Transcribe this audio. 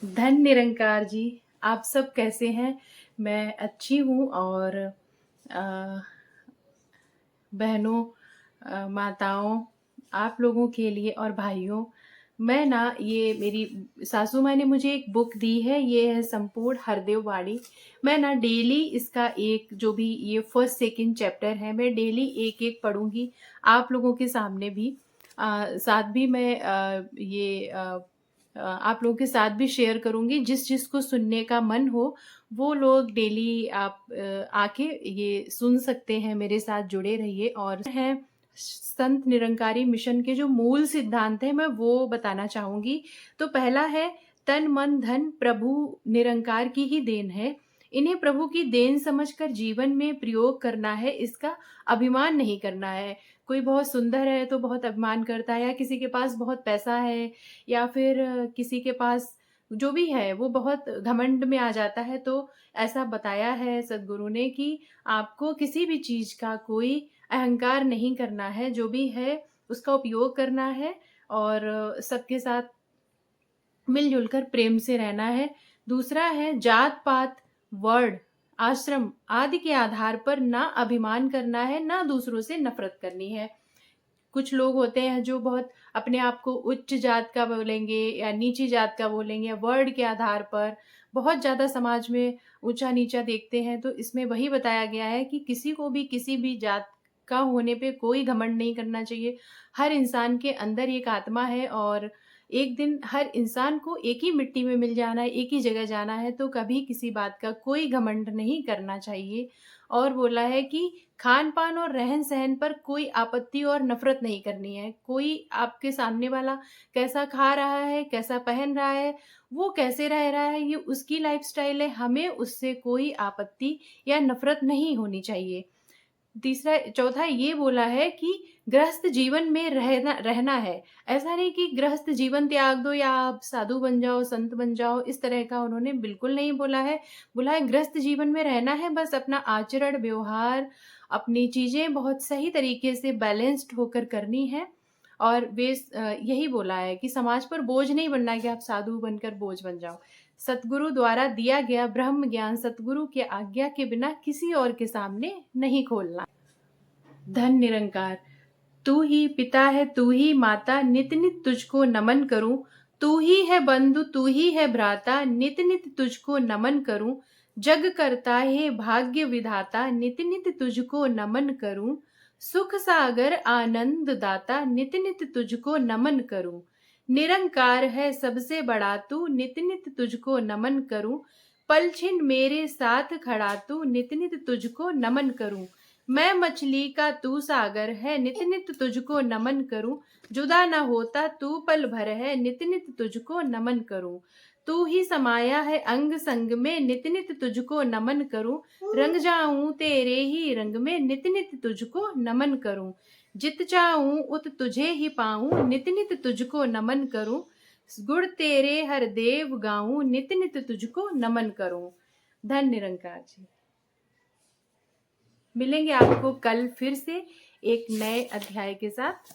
धन निरंकार जी, आप सब कैसे हैं? मैं अच्छी हूँ और अ, बहनों, माताओं, आप लोगों के लिए और भाइयों, मैं ना ये मेरी सासू माँ ने मुझे एक बुक दी है, ये है संपूर्ण हरदेव वाणी। मैं ना डेली इसका एक जो भी ये फर्स्ट सेकंड चैप्टर है, मैं डेली एक एक पढ़ूंगी आप लोगों के सामने भी। साथ भी मैं आप लोगों के साथ भी शेयर करूंगी। जिस जिसको सुनने का मन हो वो लोग डेली आप आके ये सुन सकते हैं, मेरे साथ जुड़े रहिए। और हैं संत निरंकारी मिशन के जो मूल सिद्धांत हैं मैं वो बताना चाहूंगी। तो पहला है, तन मन धन प्रभु निरंकार की ही देन है। इन्हें प्रभु की देन समझकर जीवन में प्रयोग करना है, इसका अभिमान नहीं करना है। कोई बहुत सुंदर है तो बहुत अभिमान करता है, या किसी के पास बहुत पैसा है, या फिर किसी के पास जो भी है वो बहुत घमंड में आ जाता है। तो ऐसा बताया है सदगुरु ने कि आपको किसी भी चीज का कोई अहंकार नहीं करना है, जो भी है उसका उपयोग करना है और सबके साथ मिलजुल कर प्रेम से रहना है। दूसरा है, जात पात वर्ण आश्रम आदि के आधार पर ना अभिमान करना है, ना दूसरों से नफरत करनी है। कुछ लोग होते हैं जो बहुत अपने आप को उच्च जात का बोलेंगे या नीची जात का बोलेंगे, या वर्ड के आधार पर बहुत ज्यादा समाज में ऊंचा नीचा देखते हैं। तो इसमें वही बताया गया है कि किसी को भी किसी भी जात का होने पे कोई घमंड नहीं करना चाहिए। हर इंसान के अंदर एक आत्मा है और एक दिन हर इंसान को एक ही मिट्टी में मिल जाना है, एक ही जगह जाना है। तो कभी किसी बात का कोई घमंड नहीं करना चाहिए। और बोला है कि खान पान और रहन सहन पर कोई आपत्ति और नफरत नहीं करनी है। कोई आपके सामने वाला कैसा खा रहा है, कैसा पहन रहा है, वो कैसे रह रहा है, ये उसकी लाइफस्टाइल है, हमें उससे कोई आपत्ति या नफरत नहीं होनी चाहिए। तीसरा चौथा ये बोला है कि गृहस्थ जीवन में रहना रहना है। ऐसा नहीं कि गृहस्थ जीवन त्याग दो या आप साधु बन जाओ, संत बन जाओ, इस तरह का उन्होंने बिल्कुल नहीं बोला है। बोला है गृहस्थ जीवन में रहना है, बस अपना आचरण व्यवहार अपनी चीजें बहुत सही तरीके से बैलेंस्ड होकर करनी है। और यही बोला है कि समाज पर बोझ नहीं बनना है कि आप साधु बनकर बोझ बन जाओ। सतगुरु द्वारा दिया गया ब्रह्म ज्ञान सतगुरु के आज्ञा के बिना किसी और के सामने नहीं खोलना। धन निरंकार, तू ही पिता है, तू ही माता, नित नित तुझको नमन करूं। तू ही है बंधु, तू ही है भ्राता, नित नित तुझको नमन करूं। जग करता है भाग्य विधाता, नित नित तुझको नमन करूं। सुख सागर आनंद दाता, नित नित तुझको नमन करूं। निरंकार है सबसे बड़ा तू, नित नित तुझको नमन करूं। पल छिन मेरे साथ खड़ा तू, नित नित तुझको नमन करूं। मैं मछली का तू सागर है, नित नित तुझको नमन करूं। जुदा न होता तू पल भर है, नित नित तुझको नमन करूं। तू ही समाया है अंग संग में, नित नित तुझको नमन करूं। रंग जाऊं तेरे ही रंग में, नित नित तुझको नमन करूं। जित चाहूं उत तुझे ही पाऊं, नित नित तुझको नमन करूं। गुण तेरे हर देव गाऊं, नित नित तुझको नमन करूं। धन निरंकार जी। मिलेंगे आपको कल फिर से एक नए अध्याय के साथ।